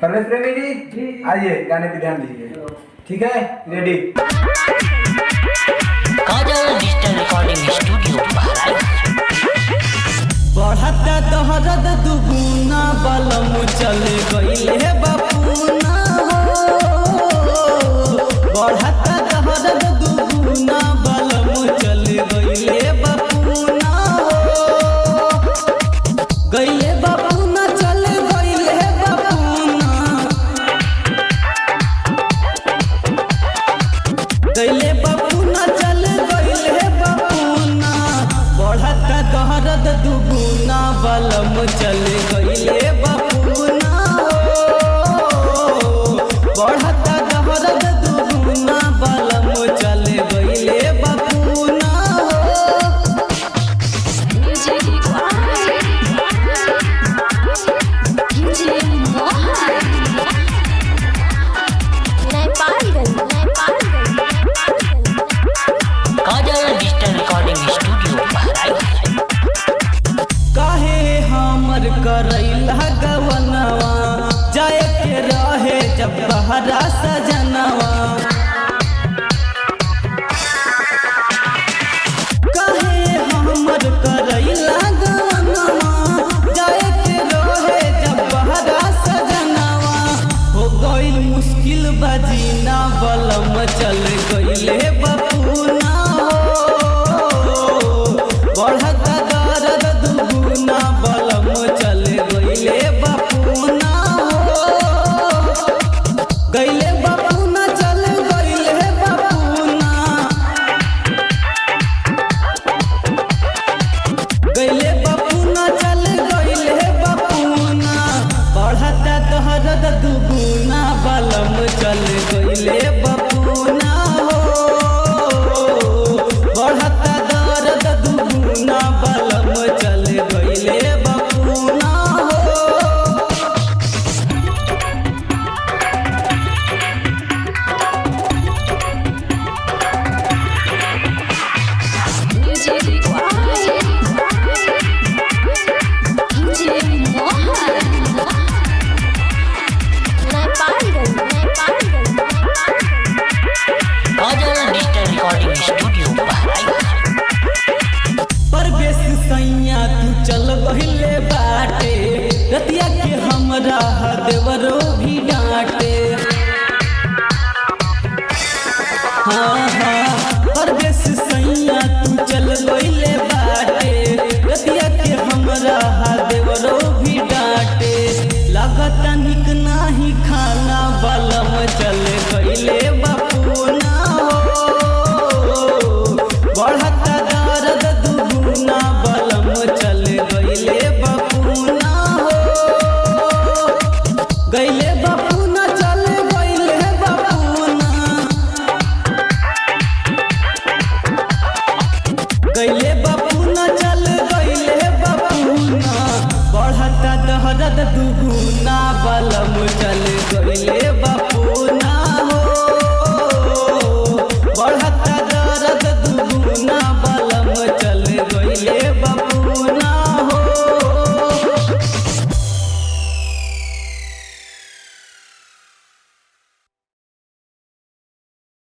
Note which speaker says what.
Speaker 1: परवेश प्रेमी जी आइए गाने पे ध्यान दीजिए। ठीक है, रेडी।
Speaker 2: काजल डिजिटल रिकॉर्डिंग स्टूडियो
Speaker 3: बढ़ता तोहरद दुगुना बलम चले गईले बापूना बढ़ता तोहरद दुगुना बलम चले गईले बापूना गईले बापूना चले गईले बापूना गईले बापूना चले गईले बापूना बढ़ता तोहरद दुगुना बलम चले गईले बापूना बढ़ता तोहरद दुगुना बलम चले गईले बापूना
Speaker 2: काजल डिजिटल रिकॉर्डिंग स्टूडियो
Speaker 3: काहे हमर करैला गवनवा जाए के रहे जब बहरा सजनवा काहे हमर करैला गवनवा जाए के रहे जब बहरा सजनवा हो गइल मुश्किल बजीना बलम चल गइले बपूना बढ़ता दर्द दुगुना बलम चले गईले बापूना गईले बापूना चले गईले बापूना गईले बापूना चले गईले बापूना बढ़ता दर्द दुगुना बलम चले गईले बापूना बढ़ता दर्द दुगुना बलम चले गईले बापूना
Speaker 2: काजल डिजिटल रिकॉर्डिंग स्टूडियो
Speaker 3: परवेश सैया तू चल गहिले बाटे रतिया के हमरा देवरो भी डांटे हाँ परवेश सैया तू चल गहिले बाटे रतिया के हमरा देवरो भी डांटे लागत निक नाही खाना बलम चल गहिले बापूना बढ़ता दर्द दुगुना बलम चले गईले बापूना गईले बापूना चले गईले बापूना गईले बापूना चले गईले बापूना बढ़ता दर्द दुगुना बलम चले गईले बापूना